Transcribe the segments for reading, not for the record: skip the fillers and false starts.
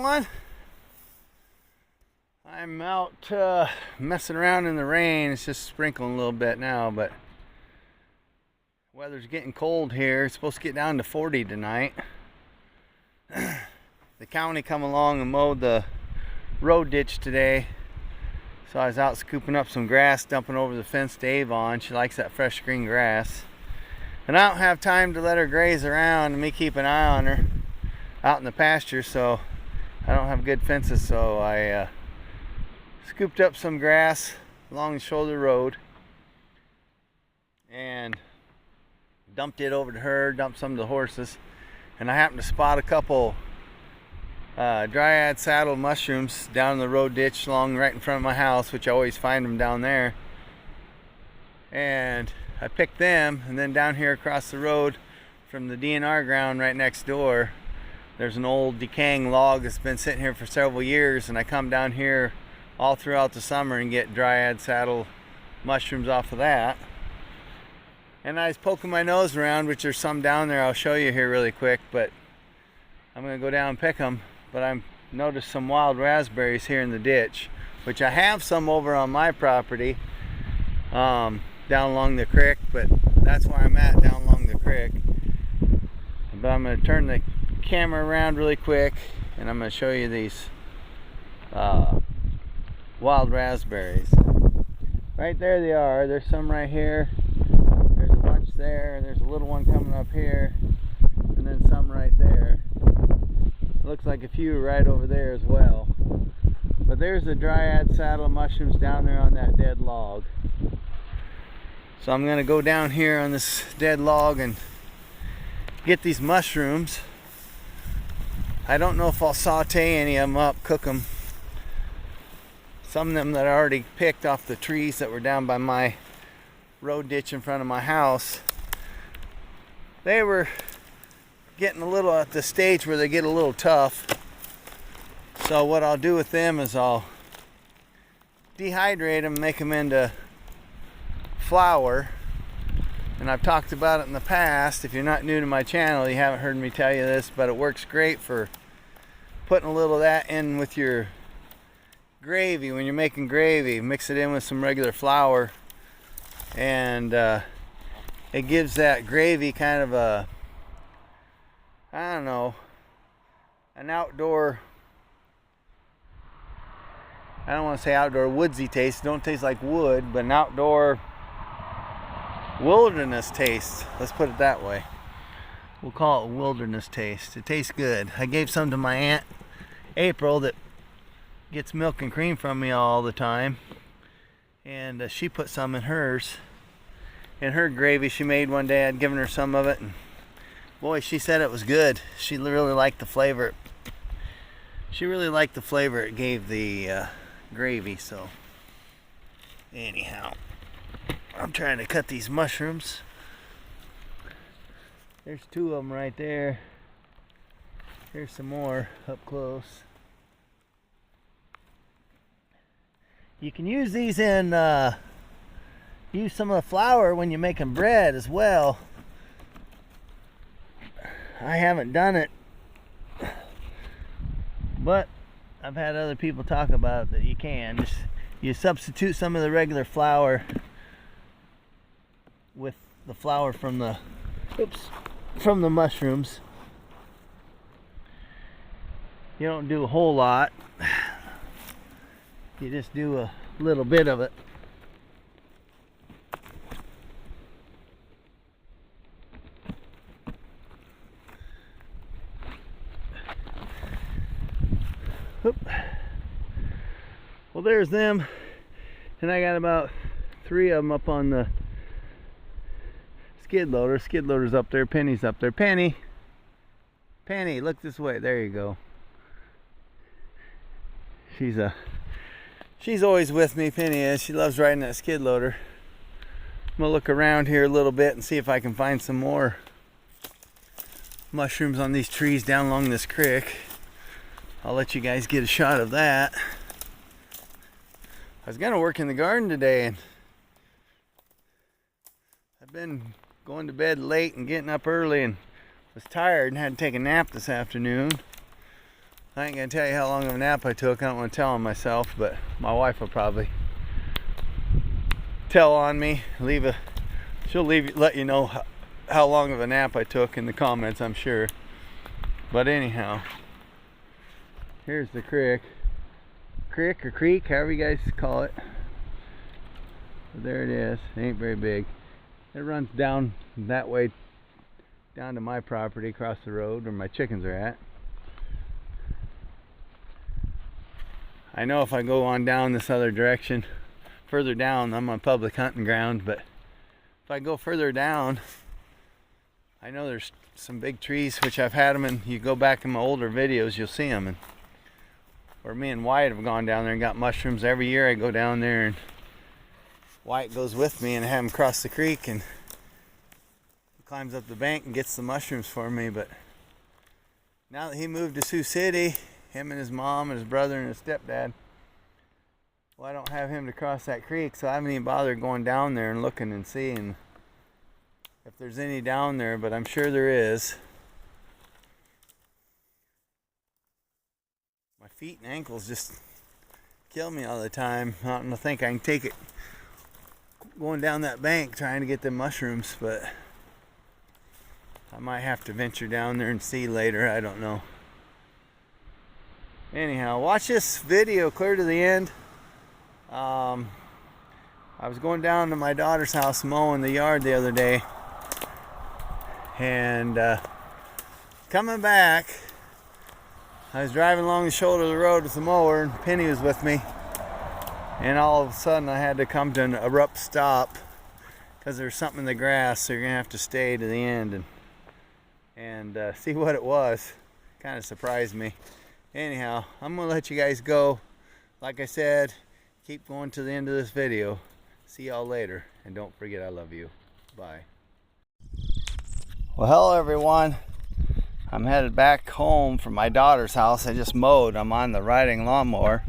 everyone. I'm out messing around in the rain. It's just sprinkling a little bit now, but weather's getting cold here. It's supposed to get down to 40 tonight. The county come along and mowed the road ditch today, so I was out scooping up some grass, dumping over the fence to Avon. She likes that fresh green grass, and I don't have time to let her graze around and me keep an eye on her out in the pasture, so I don't have good fences, so I scooped up some grass along the shoulder road and dumped it over to her, dumped some to the horses, and I happened to spot a couple dryad saddle mushrooms down the road ditch along right in front of my house, which I always find them down there, and I picked them. And then down here across the road from the DNR ground right next door, there's an old decaying log that's been sitting here for several years, and I come down here all throughout the summer and get dryad saddle mushrooms off of that. And I was poking my nose around, which there's some down there I'll show you here really quick, but I'm gonna go down and pick them. But I've noticed some wild raspberries here in the ditch, which I have some over on my property down along the creek, but that's where I'm at, down along the creek. But I'm gonna turn the camera around really quick and I'm gonna show you these wild raspberries. Right there they are. There's some right here, there's a bunch there, there's a little one coming up here, and then some right there. Looks like a few right over there as well. But there's the dryad saddle mushrooms down there on that dead log. So I'm gonna go down here on this dead log and get these mushrooms. I don't know if I'll saute any of them up, cook them. Some of them that I already picked off the trees that were down by my road ditch in front of my house, they were getting a little at the stage where they get a little tough. So what I'll do with them is I'll dehydrate them, make them into flour. And I've talked about it in the past. If you're not new to my channel, you haven't heard me tell you this, but it works great for putting a little of that in with your gravy. When you're making gravy, mix it in with some regular flour, and it gives that gravy kind of a, I don't know, an outdoor, I don't want to say outdoor woodsy taste. It don't taste like wood, but an outdoor wilderness taste. Let's put it that way. We'll call it a wilderness taste. It tastes good. I gave some to my Aunt April that gets milk and cream from me all the time, and she put some in hers. In her gravy she made one day, I'd given her some of it, and boy, she said it was good. She really liked the flavor. She really liked the flavor it gave the gravy. So anyhow, I'm trying to cut these mushrooms. There's two of them right there. Here's some more up close. You can use these in, use some of the flour when you're making bread as well. I haven't done it, but I've had other people talk about it, that you can. Just, you substitute some of the regular flour with the flour from the mushrooms. You don't do a whole lot. You just do a little bit of it. Oop. Well, there's them, and I got about 3 of them up on the skid loader. Skid loader's up there, Penny's up there. Penny, look this way. There you go. She's always with me, Penny is. She loves riding that skid loader. I'm gonna look around here a little bit and see if I can find some more mushrooms on these trees down along this creek. I'll let you guys get a shot of that. I was gonna work in the garden today, and I've been going to bed late and getting up early, and was tired and had to take a nap this afternoon. I ain't gonna tell you how long of a nap I took. I don't want to tell on myself, but my wife will probably tell on me. She'll let you know how long of a nap I took in the comments, I'm sure. But anyhow, here's the creek or creek, however you guys call it. There it is. It ain't very big. It runs down that way, down to my property across the road where my chickens are at. I know if I go on down this other direction, further down, I'm on public hunting ground, but if I go further down, I know there's some big trees, which I've had them, and you go back in my older videos, you'll see them. And or me and Wyatt have gone down there and got mushrooms. Every year I go down there and Wyatt goes with me and I have him cross the creek and he climbs up the bank and gets the mushrooms for me. But now that he moved to Sioux City, him and his mom and his brother and his stepdad, well, I don't have him to cross that creek, so I haven't even bothered going down there and looking and seeing if there's any down there, but I'm sure there is. My feet and ankles just kill me all the time. I don't think I can take it going down that bank trying to get the mushrooms, but I might have to venture down there and see later. I don't know. Anyhow, watch this video clear to the end. I was going down to my daughter's house mowing the yard the other day, and coming back, I was driving along the shoulder of the road with the mower, and Penny was with me, and all of a sudden I had to come to an abrupt stop because there's something in the grass, so you're gonna have to stay to the end and see what it was. Kind of surprised me. Anyhow, I'm gonna let you guys go. Like I said, keep going to the end of this video. See y'all later, and don't forget I love you. Bye. Well, hello everyone. I'm headed back home from my daughter's house. I just mowed. I'm on the riding lawnmower.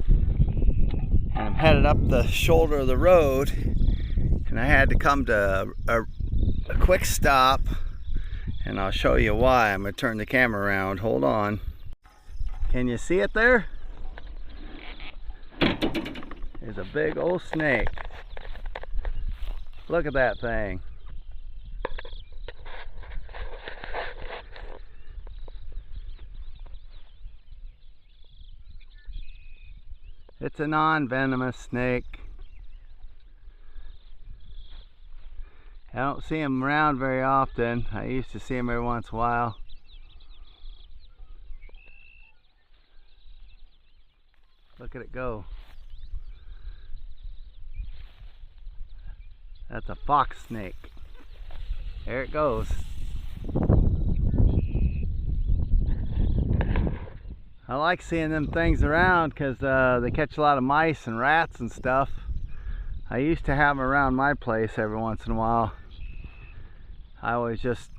And I'm headed up the shoulder of the road. And I had to come to a quick stop. And I'll show you why. I'm going to turn the camera around. Hold on. Can you see it there? There's a big old snake. Look at that thing. It's a non-venomous snake. I don't see them around very often. I used to see them every once in a while. Look at it go. That's a fox snake. There it goes. I like seeing them things around because they catch a lot of mice and rats and stuff. I used to have them around my place every once in a while. I always just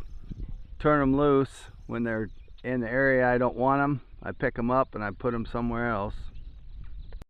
turn them loose when they're in the area I don't want them. I pick them up and I put them somewhere else.